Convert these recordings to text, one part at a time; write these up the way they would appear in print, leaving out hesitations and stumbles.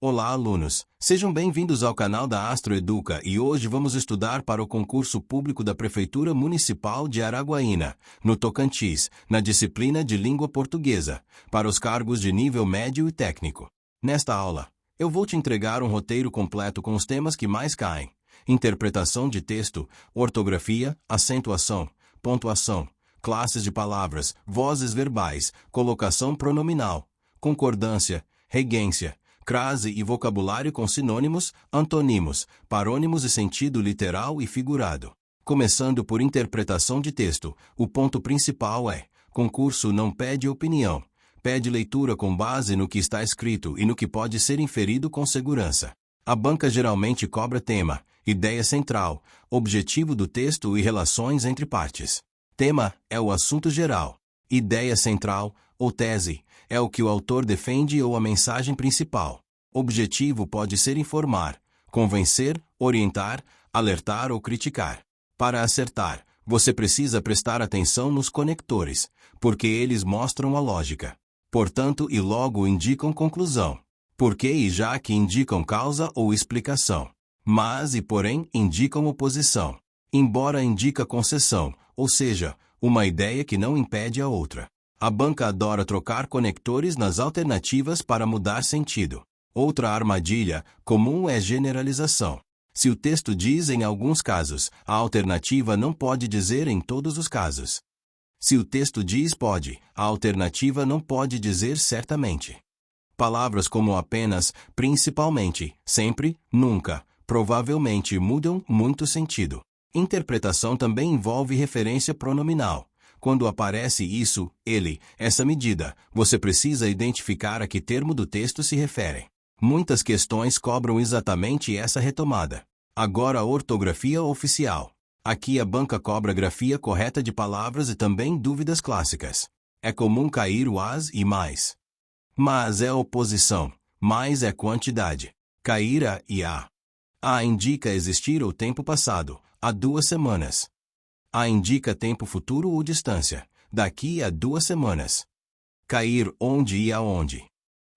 Olá, alunos! Sejam bem-vindos ao canal da Astro Educa e hoje vamos estudar para o concurso público da Prefeitura Municipal de Araguaína, no Tocantins, na disciplina de Língua Portuguesa, para os cargos de nível médio e técnico. Nesta aula, eu vou te entregar um roteiro completo com os temas que mais caem: interpretação de texto, ortografia, acentuação, pontuação, classes de palavras, vozes verbais, colocação pronominal, concordância, regência, crase e vocabulário com sinônimos, antônimos, parônimos e sentido literal e figurado. Começando por interpretação de texto, o ponto principal é: concurso não pede opinião, pede leitura com base no que está escrito e no que pode ser inferido com segurança. A banca geralmente cobra tema, ideia central, objetivo do texto e relações entre partes. Tema é o assunto geral. Ideia central, ou tese, é o que o autor defende ou a mensagem principal. Objetivo pode ser informar, convencer, orientar, alertar ou criticar. Para acertar, você precisa prestar atenção nos conectores, porque eles mostram a lógica. Portanto, e logo indicam conclusão. Porque e já que indicam causa ou explicação. Mas e porém indicam oposição. Embora indica concessão, ou seja, uma ideia que não impede a outra. A banca adora trocar conectores nas alternativas para mudar sentido. Outra armadilha comum é generalização. Se o texto diz em alguns casos, a alternativa não pode dizer em todos os casos. Se o texto diz pode, a alternativa não pode dizer certamente. Palavras como apenas, principalmente, sempre, nunca, provavelmente mudam muito sentido. Interpretação também envolve referência pronominal. Quando aparece isso, ele, essa medida, você precisa identificar a que termo do texto se refere. Muitas questões cobram exatamente essa retomada. Agora a ortografia oficial. Aqui a banca cobra a grafia correta de palavras e também dúvidas clássicas. É comum cair o as e mais. Mas é oposição, mais é quantidade. Cair a e a. A indica existir ou tempo passado, há 2 semanas. A indica tempo futuro ou distância, daqui a 2 semanas. Cair onde e aonde.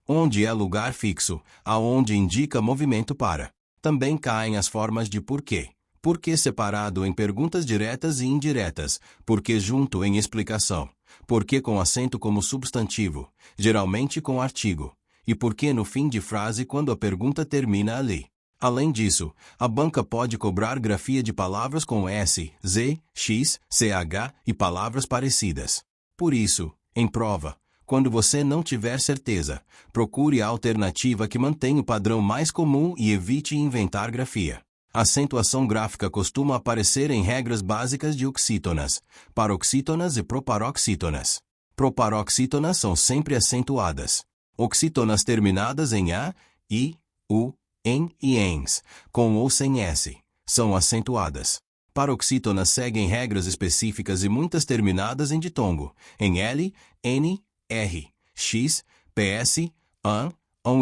Onde é lugar fixo, aonde indica movimento para. Também caem as formas de porquê. Porquê separado em perguntas diretas e indiretas, porquê junto em explicação, porquê com acento como substantivo, geralmente com artigo, e porquê no fim de frase quando a pergunta termina ali. Além disso, a banca pode cobrar grafia de palavras com S, Z, X, CH e palavras parecidas. Por isso, em prova, quando você não tiver certeza, procure a alternativa que mantém o padrão mais comum e evite inventar grafia. Acentuação gráfica costuma aparecer em regras básicas de oxítonas, paroxítonas e proparoxítonas. Proparoxítonas são sempre acentuadas. Oxítonas terminadas em A, I, U, em e ens, com ou sem S, são acentuadas. Paroxítonas seguem regras específicas e muitas terminadas em ditongo, em L, N, R, X, PS, AN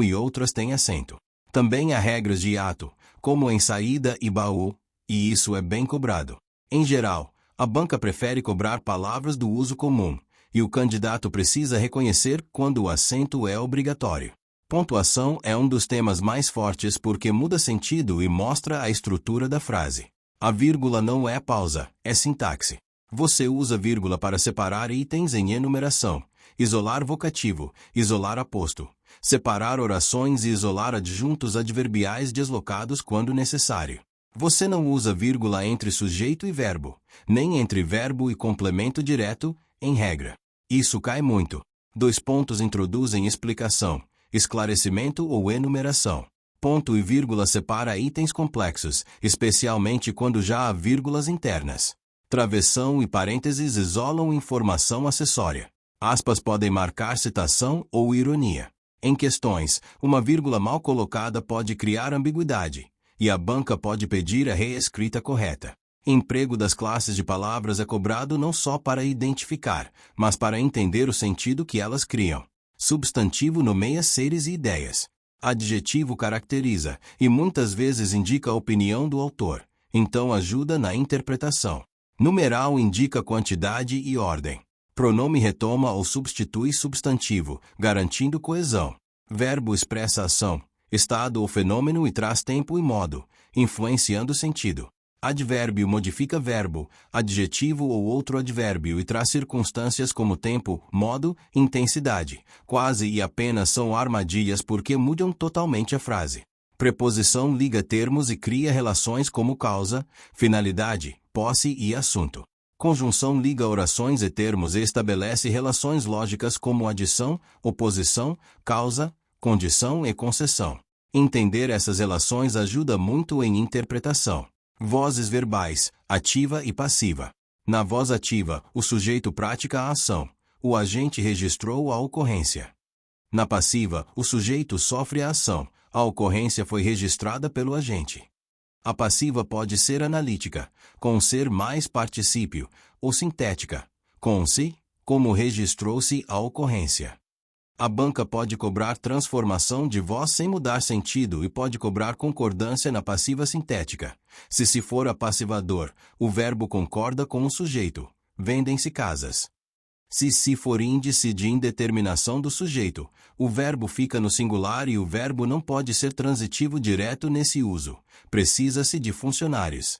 e outras têm acento. Também há regras de hiato, como em saída e baú, e isso é bem cobrado. Em geral, a banca prefere cobrar palavras do uso comum, e o candidato precisa reconhecer quando o acento é obrigatório. Pontuação é um dos temas mais fortes porque muda sentido e mostra a estrutura da frase. A vírgula não é pausa, é sintaxe. Você usa vírgula para separar itens em enumeração, isolar vocativo, isolar aposto, separar orações e isolar adjuntos adverbiais deslocados quando necessário. Você não usa vírgula entre sujeito e verbo, nem entre verbo e complemento direto, em regra. Isso cai muito. 2 pontos introduzem explicação, esclarecimento ou enumeração. Ponto e vírgula separa itens complexos, especialmente quando já há vírgulas internas. Travessão e parênteses isolam informação acessória. Aspas podem marcar citação ou ironia. Em questões, uma vírgula mal colocada pode criar ambiguidade, e a banca pode pedir a reescrita correta. Emprego das classes de palavras é cobrado não só para identificar, mas para entender o sentido que elas criam. Substantivo nomeia seres e ideias. Adjetivo caracteriza, e muitas vezes indica a opinião do autor, então ajuda na interpretação. Numeral indica quantidade e ordem. Pronome retoma ou substitui substantivo, garantindo coesão. Verbo expressa ação, estado ou fenômeno e traz tempo e modo, influenciando o sentido. Advérbio modifica verbo, adjetivo ou outro advérbio e traz circunstâncias como tempo, modo, intensidade. Quase e apenas são armadilhas porque mudam totalmente a frase. Preposição liga termos e cria relações como causa, finalidade, posse e assunto. Conjunção liga orações e termos e estabelece relações lógicas como adição, oposição, causa, condição e concessão. Entender essas relações ajuda muito em interpretação. Vozes verbais, ativa e passiva. Na voz ativa, o sujeito pratica a ação. O agente registrou a ocorrência. Na passiva, o sujeito sofre a ação. A ocorrência foi registrada pelo agente. A passiva pode ser analítica, com ser mais particípio, ou sintética, com se, como registrou-se a ocorrência. A banca pode cobrar transformação de voz sem mudar sentido e pode cobrar concordância na passiva sintética. Se for apassivador, o verbo concorda com o sujeito. Vendem-se casas. Se for índice de indeterminação do sujeito, o verbo fica no singular e o verbo não pode ser transitivo direto nesse uso. Precisa-se de funcionários.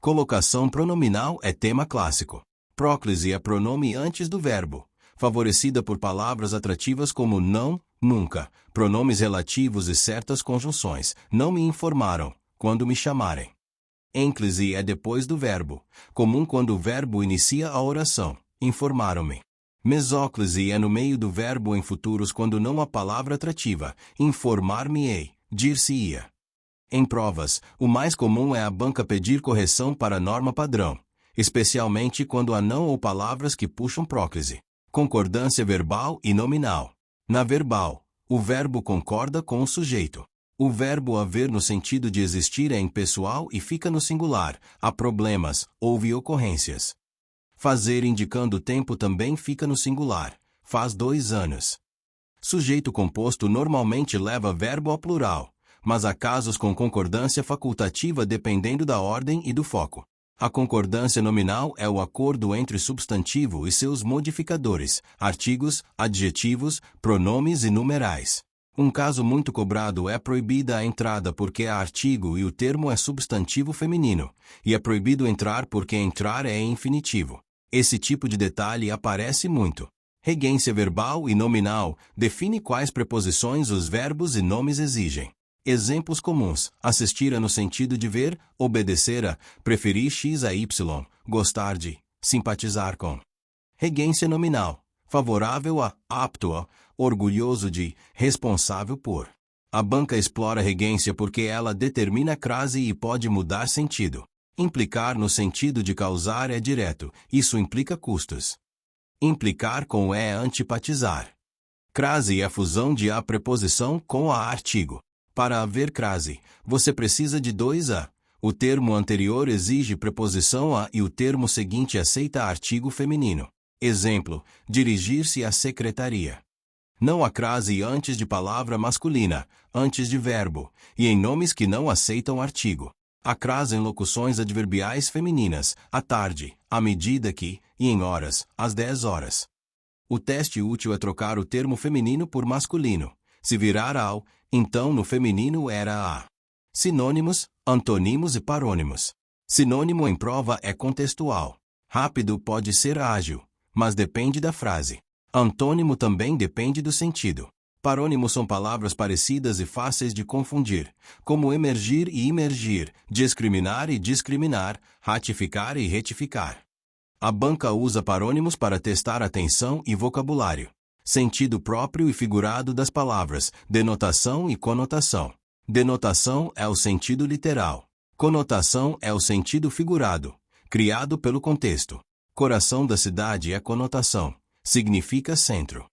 Colocação pronominal é tema clássico. Próclise é pronome antes do verbo, favorecida por palavras atrativas como não, nunca, pronomes relativos e certas conjunções. Não me informaram, quando me chamarem. Ênclise é depois do verbo, comum quando o verbo inicia a oração. Informaram-me. Mesóclise é no meio do verbo em futuros quando não há palavra atrativa. Informar-me-ei, dir-se-ia. Em provas, o mais comum é a banca pedir correção para a norma padrão, especialmente quando há não ou palavras que puxam próclise. Concordância verbal e nominal. Na verbal, o verbo concorda com o sujeito. O verbo haver no sentido de existir é impessoal e fica no singular. Há problemas, houve ocorrências. Fazer indicando tempo também fica no singular. Faz 2 anos. Sujeito composto normalmente leva verbo ao plural, mas há casos com concordância facultativa dependendo da ordem e do foco. A concordância nominal é o acordo entre substantivo e seus modificadores, artigos, adjetivos, pronomes e numerais. Um caso muito cobrado é proibida a entrada porque é artigo e o termo é substantivo feminino, e é proibido entrar porque entrar é infinitivo. Esse tipo de detalhe aparece muito. Regência verbal e nominal define quais preposições os verbos e nomes exigem. Exemplos comuns: assistir a no sentido de ver, obedecer a, preferir x a y, gostar de, simpatizar com. Regência nominal: favorável a, apto a, orgulhoso de, responsável por. A banca explora a regência porque ela determina a crase e pode mudar sentido. Implicar no sentido de causar é direto, isso implica custos. Implicar com é antipatizar. Crase é a fusão de a preposição com a artigo. Para haver crase, você precisa de 2 a. O termo anterior exige preposição a e o termo seguinte aceita artigo feminino. Exemplo: dirigir-se à secretaria. Não há crase antes de palavra masculina, antes de verbo, e em nomes que não aceitam artigo. Há crase em locuções adverbiais femininas, à tarde, à medida que, e em horas, às 10 horas. O teste útil é trocar o termo feminino por masculino. Se virar ao, então no feminino era a. Sinônimos, antonimos e parônimos. Sinônimo em prova é contextual. Rápido pode ser ágil, mas depende da frase. Antônimo também depende do sentido. Parônimos são palavras parecidas e fáceis de confundir, como emergir e imergir, discriminar e discriminar, ratificar e retificar. A banca usa parônimos para testar atenção e vocabulário, sentido próprio e figurado das palavras, denotação e conotação. Denotação é o sentido literal. Conotação é o sentido figurado, criado pelo contexto. Coração da cidade é conotação, significa centro.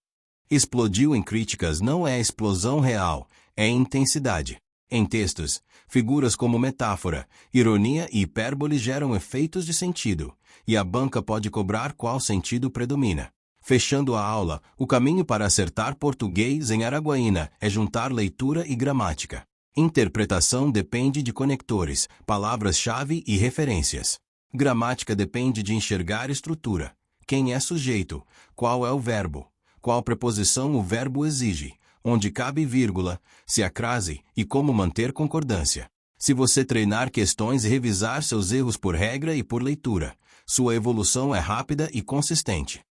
Explodiu em críticas não é explosão real, é intensidade. Em textos, figuras como metáfora, ironia e hipérbole geram efeitos de sentido, e a banca pode cobrar qual sentido predomina. Fechando a aula, o caminho para acertar português em Araguaína é juntar leitura e gramática. Interpretação depende de conectores, palavras-chave e referências. Gramática depende de enxergar estrutura. Quem é sujeito? Qual é o verbo? Qual preposição o verbo exige? onde cabe vírgula, se a crase, e como manter concordância. Se você treinar questões e revisar seus erros por regra e por leitura, sua evolução é rápida e consistente.